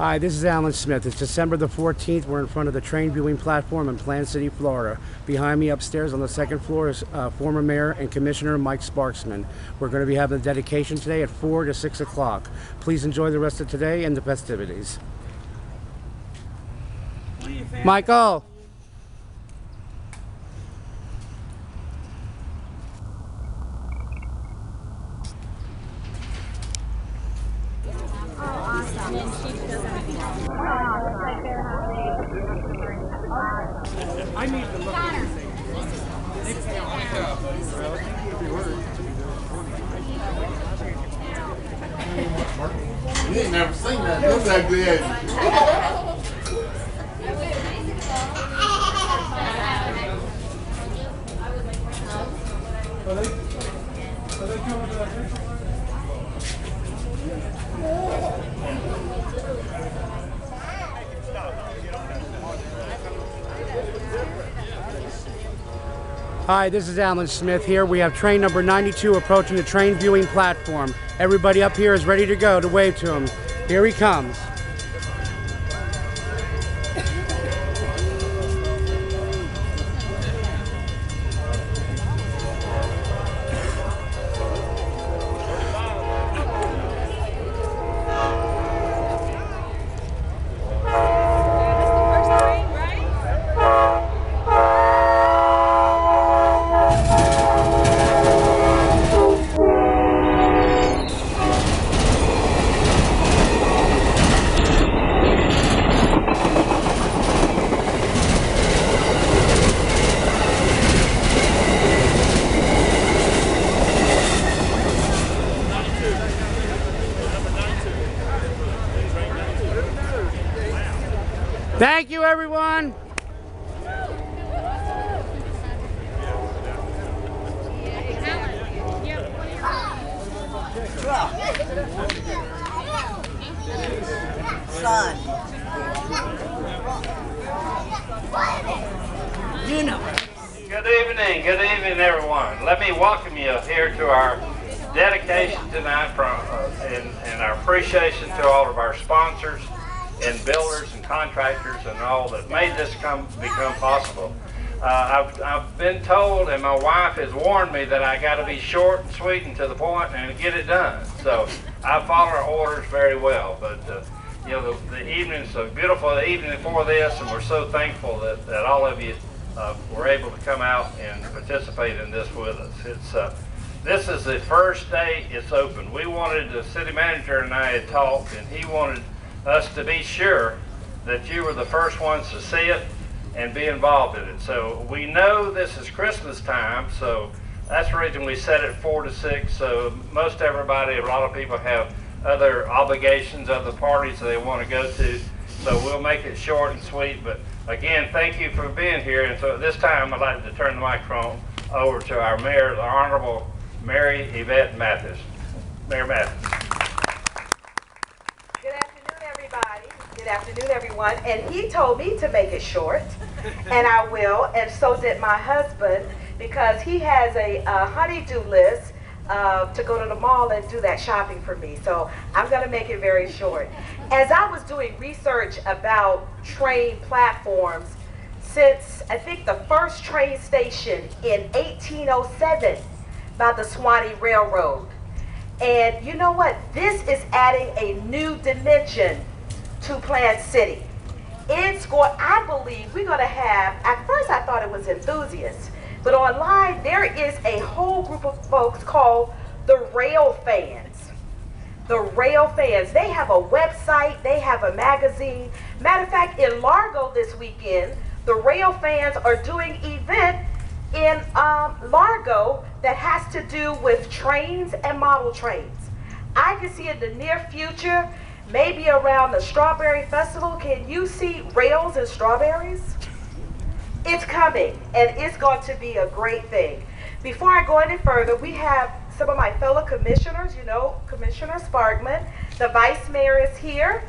Hi, this is Alan Smith. It's December the 14th. We're in front of the train viewing platform in Plant City, Florida. Behind me upstairs on the second floor is former Mayor and Commissioner Mike Sparksman. We're going to be having a dedication today at 4 to 6 o'clock. Please enjoy the rest of today and the festivities. Michael! I need to look at this thing. You ain't never seen that. Looks like that. Hi, this is Alan Smith here. We have train number 92 approaching the train viewing platform. Everybody up here is ready to go to wave to him. Here he comes. Thank you, everyone. Son. You know. Good evening, everyone. Let me welcome you here to our dedication tonight and our appreciation to all of our sponsors and builders and contractors and all that made this become possible. I've been told, and my wife has warned me, that I got to be short and sweet and to the point and get it done. So I follow our orders very well. But you know, the evening's so beautiful, the evening before this, and we're so thankful that all of you were able to come out and participate in this with us. This is the first day it's open. We wanted, the city manager and I had talked, and he wanted us to be sure that you were the first ones to see it and be involved in it. So we know this is Christmas time, so that's the reason we set it 4 to 6. So most everybody, a lot of people have other obligations, other parties that they want to go to. So we'll make it short and sweet. But again, thank you for being here. And so at this time, I'd like to turn the microphone over to our mayor, the Honorable Mary Yvette Mathis. Mayor Mathis. Good afternoon, everyone. And he told me to make it short, and I will, and so did my husband, because he has a honey-do list to go to the mall and do that shopping for me. So I'm going to make it very short. As I was doing research about train platforms, since I think the first train station in 1807 by the Swanee Railroad. And you know what? This is adding a new dimension to Plant City. I believe we're going to have, at first I thought it was enthusiasts, but online there is a whole group of folks called the Rail Fans. The Rail Fans, they have a website, they have a magazine. Matter of fact, in Largo this weekend, the Rail Fans are doing an event in Largo that has to do with trains and model trains. I can see in the near future, maybe around the Strawberry Festival, can you see rails and strawberries? It's coming, and it's going to be a great thing. Before I go any further, we have some of my fellow commissioners, you know, Commissioner Sparkman. The Vice Mayor is here,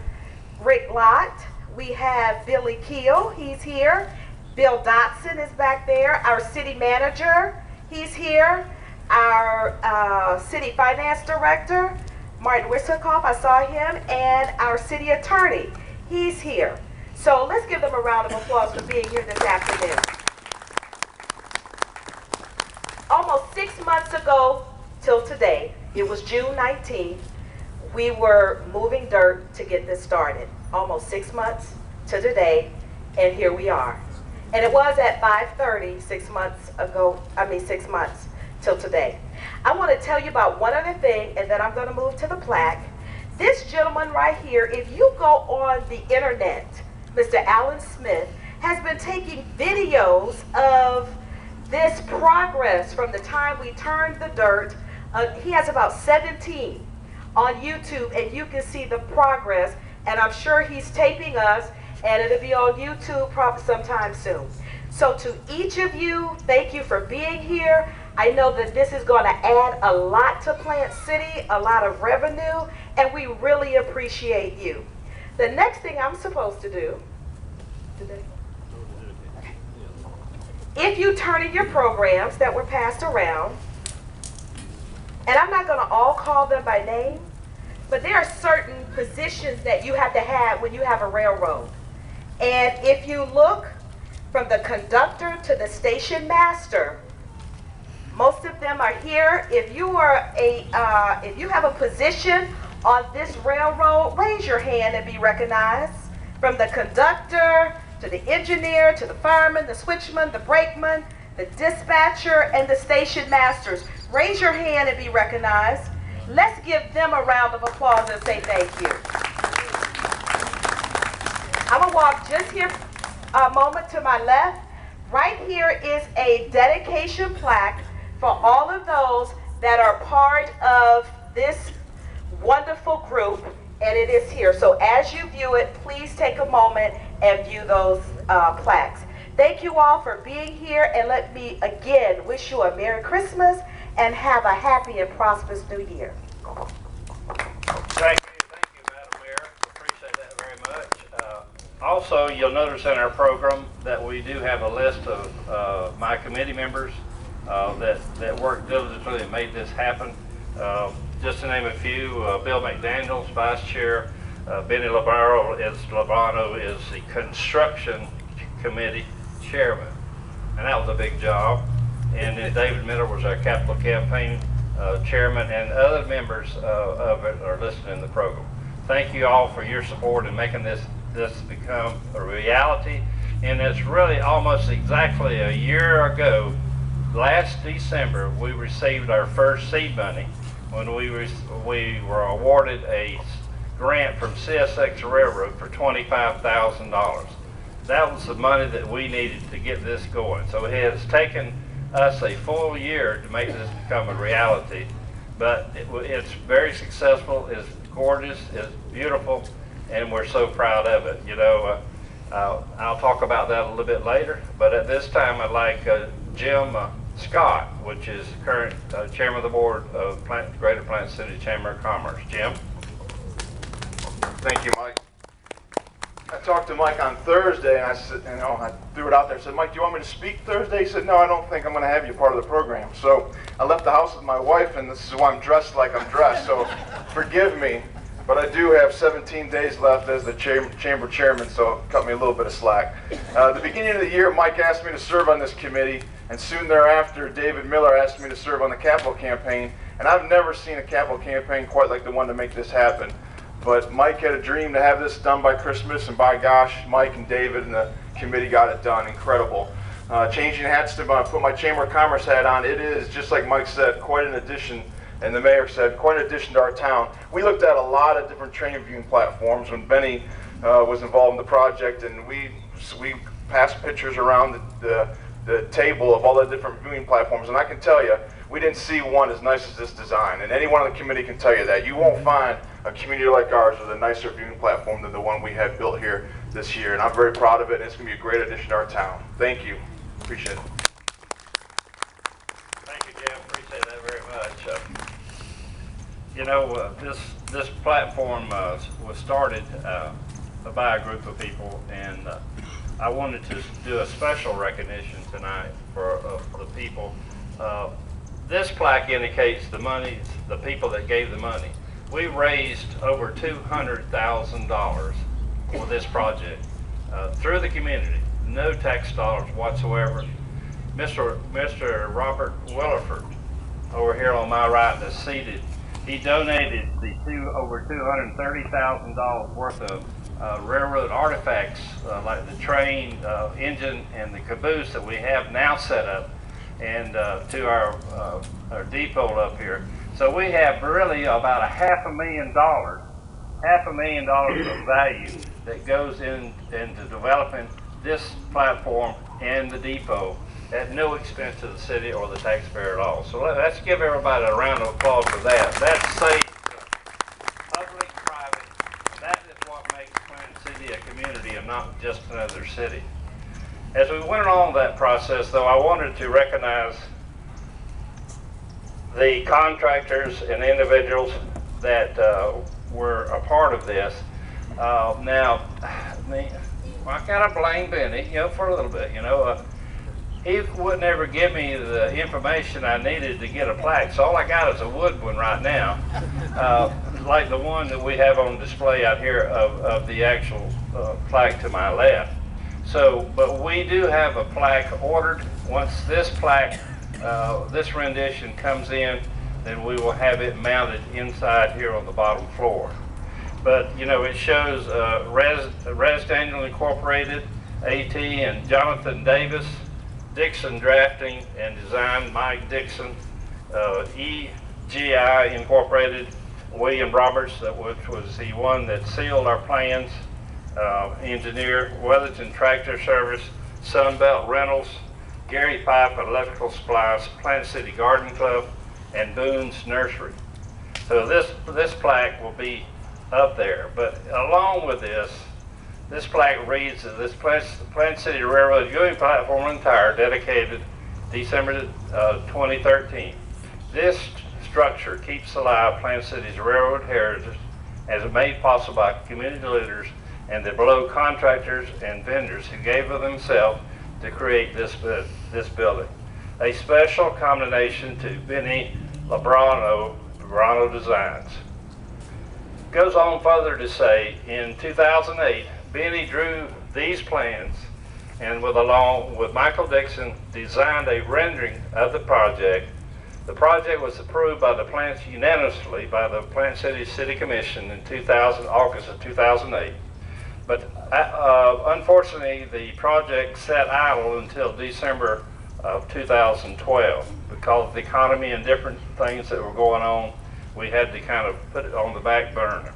Rick Lott. We have Billy Keel, he's here. Bill Dotson is back there. Our city manager, he's here. Our city finance director, Martin Wisselkoff, I saw him, and our city attorney. He's here. So let's give them a round of applause for being here this afternoon. Almost 6 months ago till today, it was June 19th, we were moving dirt to get this started. Almost 6 months to today, and here we are. And it was at 5:30 6 months ago, 6 months till today. I want to tell you about one other thing, and then I'm going to move to the plaque. This gentleman right here, if you go on the internet, Mr. Alan Smith, has been taking videos of this progress from the time we turned the dirt. He has about 17 on YouTube, and you can see the progress, and I'm sure he's taping us, and it'll be on YouTube probably sometime soon. So to each of you, thank you for being here. I know that this is going to add a lot to Plant City, a lot of revenue, and we really appreciate you. The next thing I'm supposed to do, if you turn in your programs that were passed around, and I'm not going to all call them by name, but there are certain positions that you have to have when you have a railroad. And if you look from the conductor to the station master, most of them are here. If you are if you have a position on this railroad, raise your hand and be recognized. From the conductor to the engineer to the fireman, the switchman, the brakeman, the dispatcher, and the station masters. Raise your hand and be recognized. Let's give them a round of applause and say thank you. I'm going to walk just here a moment to my left. Right here is a dedication plaque for all of those that are part of this wonderful group, and it is here. So as you view it, please take a moment and view those plaques. Thank you all for being here, and let me again wish you a Merry Christmas and have a happy and prosperous New Year. Thank you, Madam Mayor. Appreciate that very much. Also, you'll notice in our program that we do have a list of my committee members that worked diligently and made this happen. Just to name a few, Bill McDaniels, Vice Chair, Benny Labrano is the Construction Committee Chairman, and that was a big job. And then David Miller was our Capital Campaign Chairman, and other members of it are listed in the program. Thank you all for your support in making this become a reality. And it's really almost exactly a year ago, last December, we received our first seed money when we were awarded a grant from CSX Railroad for $25,000. That was the money that we needed to get this going. So it has taken us a full year to make this become a reality, but it's very successful, it's gorgeous, it's beautiful, and we're so proud of it. You know, I'll talk about that a little bit later, but at this time I'd like Jim Scott, which is current chairman of the board of Greater Plant City Chamber of Commerce. Jim? Thank you, Mike. I talked to Mike on Thursday, and I said, I threw it out there. I said, Mike, do you want me to speak Thursday? He said, no, I don't think I'm going to have you part of the program. So I left the house with my wife, and this is why I'm dressed like I'm dressed. So forgive me, but I do have 17 days left as the chamber chairman, so cut me a little bit of slack. The beginning of the year, Mike asked me to serve on this committee, and soon thereafter, David Miller asked me to serve on the capital campaign. And I've never seen a capital campaign quite like the one to make this happen. But Mike had a dream to have this done by Christmas, and by gosh, Mike and David and the committee got it done. Incredible. Changing hats to put my Chamber of Commerce hat on, it is, just like Mike said, quite an addition, and the mayor said, quite an addition to our town. We looked at a lot of different train viewing platforms when Benny was involved in the project, and we passed pictures around the table of all the different viewing platforms, and I can tell you, we didn't see one as nice as this design, and anyone on the committee can tell you that. You won't find a community like ours with a nicer viewing platform than the one we had built here this year, and I'm very proud of it, and it's going to be a great addition to our town. Thank you. Appreciate it. Thank you, Jim. Appreciate that very much. You know, this platform was started by a group of people, and I wanted to do a special recognition tonight for the people. This plaque indicates the money, the people that gave the money. We raised over $200,000 for this project through the community. No tax dollars whatsoever. Mr. Robert Williford, over here on my right, that's seated, he donated the over $230,000 worth of railroad artifacts like the train, engine, and the caboose that we have now set up, and to our depot up here. So we have really about $500,000 of value that goes into developing this platform and the depot at no expense to the city or the taxpayer at all. So let's give everybody a round of applause for that. That's safe, public-private. That is what makes Plant City a community and not just another city. As we went along that process, though, I wanted to recognize the contractors and individuals that were a part of this. Now, I kind of blame Benny, for a little bit, he wouldn't ever give me the information I needed to get a plaque, so all I got is a wood one right now, like the one that we have on display out here of the actual plaque to my left. So, but we do have a plaque ordered. Once this plaque, this rendition comes in, then we will have it mounted inside here on the bottom floor. But, it shows Res Daniel Incorporated, AT, and Jonathan Davis, Dixon Drafting and Design, Mike Dixon, EGI Incorporated, William Roberts, which was the one that sealed our plans, engineer, Weatherton Tractor Service, Sunbelt Rentals, Gary Pipe Electrical Supplies, Plant City Garden Club, and Boone's Nursery. So this plaque will be up there. But along with this plaque reads that this Plant City Railroad viewing platform and tire dedicated December 2013. This structure keeps alive Plant City's railroad heritage as made possible by community leaders and the below contractors and vendors who gave of themselves to create this building. A special commendation to Benny Lebrano Designs. Goes on further to say, in 2008, Benny drew these plans and along with Michael Dixon designed a rendering of the project. The project was approved by unanimously by the Plant City City Commission in August of 2008. But unfortunately, the project sat idle until December of 2012 because of the economy and different things that were going on. We had to kind of put it on the back burner.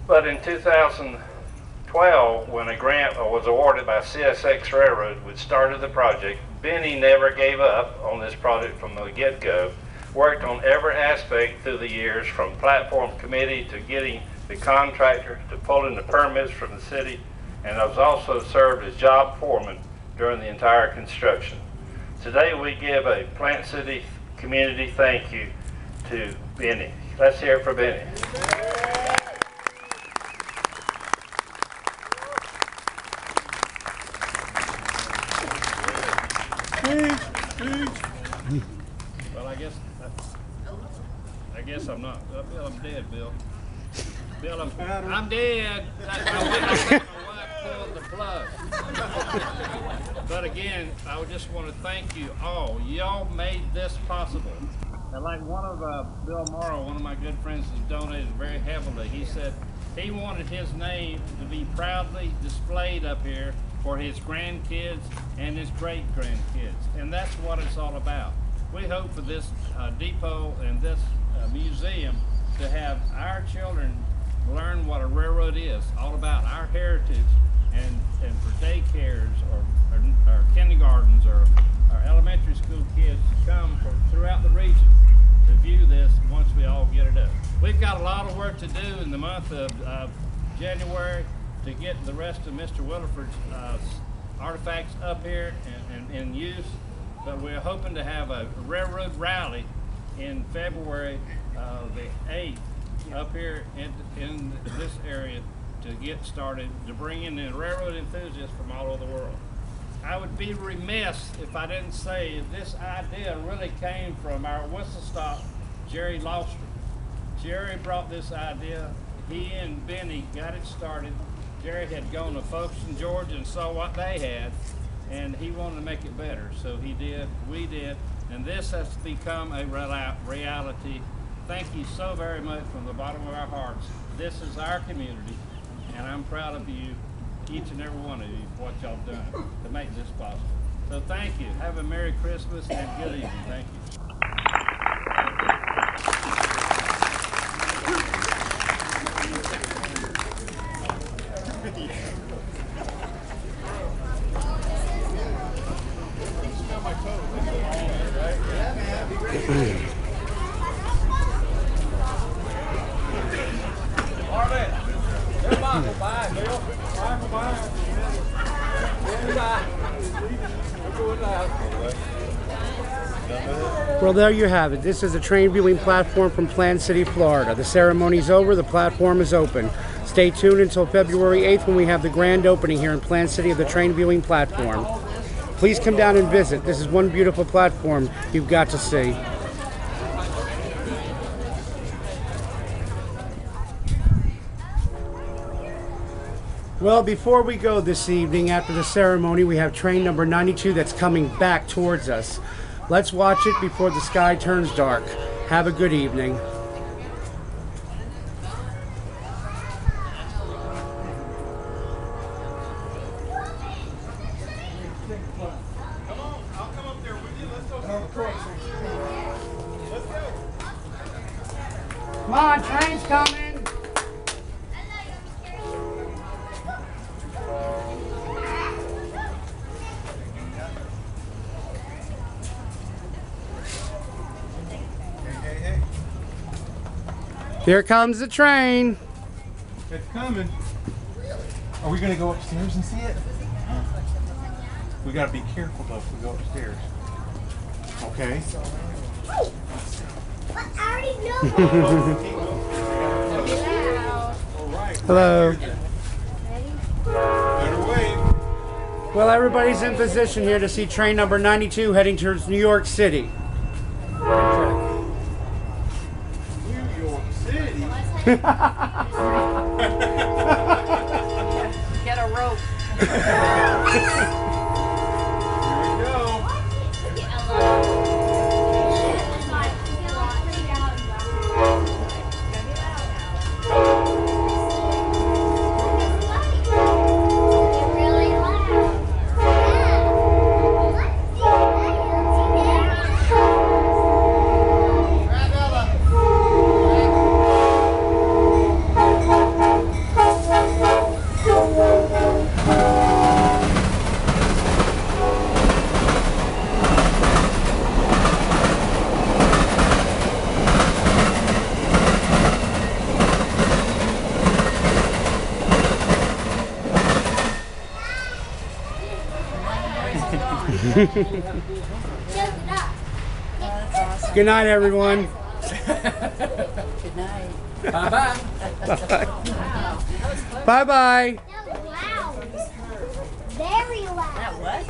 But in 2012, when a grant was awarded by CSX Railroad, which started the project, Benny never gave up on this project from the get-go, worked on every aspect through the years, from platform committee to getting the contractor to pulling the permits from the city, and has also served as job foreman during the entire construction. Today we give a Plant City community thank you to Benny. Let's hear it for Benny. Well, I guess I'm not. Bill, I'm dead, Bill. Bill, I'm dead. I wish my wife pulled the plug. But again, I just want to thank you all. Y'all made this possible. And like one of Bill Morrow, one of my good friends, has donated very heavily. He said he wanted his name to be proudly displayed up here for his grandkids and his great-grandkids. And that's what it's all about. We hope for this depot and this museum to have our children learn what a railroad is, all about our heritage, and for daycares or kindergartens or elementary school kids to come from throughout the region to view this once we all get it up. We've got a lot of work to do in the month of January to get the rest of Mr. Williford's artifacts up here and in use, but we're hoping to have a railroad rally in February the 8th up here in this area to get started, to bring in the railroad enthusiasts from all over the world. I would be remiss if I didn't say this idea really came from our whistle stop, Jerry Lostrom. Jerry brought this idea. he and Benny got it started. Jerry had gone to Folkestone, Georgia and saw what they had, and he wanted to make it better. So he did, we did, and this has become a reality. Thank you so very much from the bottom of our hearts. This is our community, and I'm proud of you, each and every one of you, for what y'all done to make this possible. So thank you. Have a Merry Christmas and good evening. Thank you. Well, there you have it. This is a train viewing platform from Plant City, Florida. The ceremony's over. The platform is open. Stay tuned until February 8th when we have the grand opening here in Plant City of the train viewing platform. Please come down and visit. This is one beautiful platform you've got to see. Well, before we go this evening, after the ceremony, we have train number 92 that's coming back towards us. Let's watch it before the sky turns dark. Have a good evening. Come on, train's coming. Here comes the train. It's coming. Are we gonna go upstairs and see it? We gotta be careful though if we go upstairs. Okay. I already know. Hello. Better wave. Well, everybody's in position here to see train number 92 heading towards New York City. Get a rope. Good night, everyone. Good night. Bye-bye. Bye-bye. That was loud. Very loud. That was?